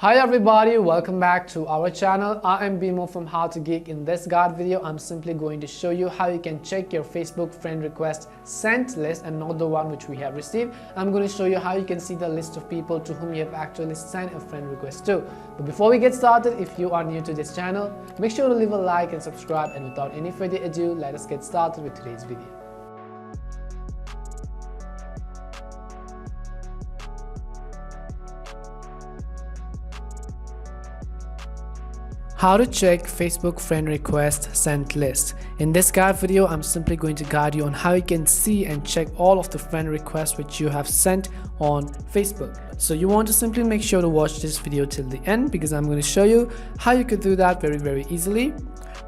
Hi everybody, welcome back to our channel. I am Bimo from How to Geek. In this guide video, I'm simply going to show you how you can check your Facebook friend request sent list and not the one which we have received. I'm going to show you how you can see the list of people to whom you have actually sent a friend request to. But before we get started, if you are new to this channel, make sure to leave a like and subscribe, and without any further ado, let us get started with today's video. How to check Facebook friend request sent list. In this guide video, I'm simply going to guide you on how you can see and check all of the friend requests which you have sent on Facebook. So you want to simply make sure to watch this video till the end, because I'm going to show you how you could do that very easily.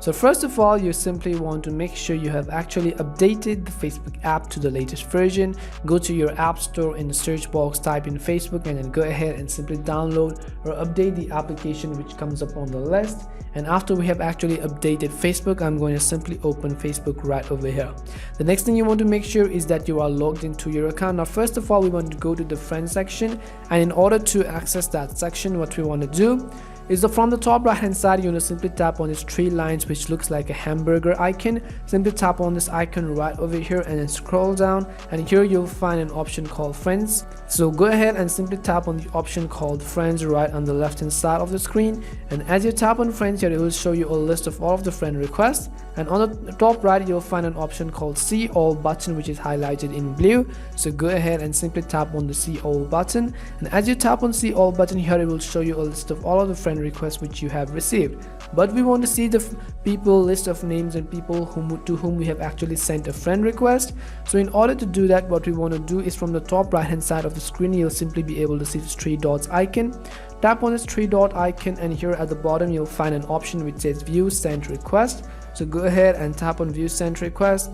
So first of all, you simply want to make sure you have actually updated the Facebook app to the latest version. Go to your app store, in the search box type in Facebook, and then go ahead and simply download or update the application which comes up on the list. And after we have actually updated Facebook, I'm going to simply open Facebook right over here. The next thing you want to make sure is that you are logged into your account. Now first of all, we want to go to the friends section, and in order to access that section, what we want to do is from the top right hand side, you want to simply tap on these three lines which looks like a hamburger icon. Simply tap on this icon right over here and then scroll down, and here you'll find an option called friends. So go ahead and simply tap on the option called friends right on the left hand side of the screen, and as you tap on friends here, it will show you a list of all of the friend requests, and on the top right you'll find an option called see all button which is highlighted in blue. So go ahead and simply tap on the see all button, and as you tap on see all button here, it will show you a list of all of the friend requests which you have received. But we want to see the people list of names and people to whom we have actually sent a friend request. So in order to do that, what we want to do is from the top right hand side of the screen, you'll simply be able to see this three dots icon. Tap on this three dot icon, and here at the bottom you'll find an option which says view sent request. So go ahead and tap on view sent request,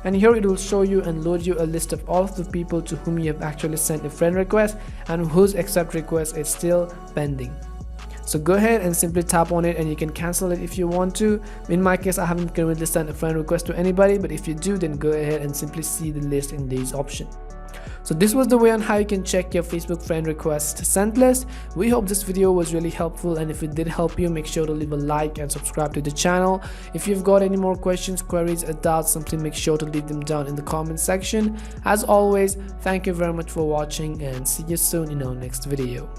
and here it will show you and load you a list of all of the people to whom you have actually sent a friend request and whose accept request is still pending. So go ahead and simply tap on it, and you can cancel it if you want to. In my case, I haven't currently sent a friend request to anybody, but if you do, then go ahead and simply see the list in these options. So this was the way on how you can check your Facebook friend request sent list. We hope this video was really helpful, and if it did help you, make sure to leave a like and subscribe to the channel. If you've got any more questions, queries or doubts, simply make sure to leave them down in the comment section. As always, thank you very much for watching, and see you soon in our next video.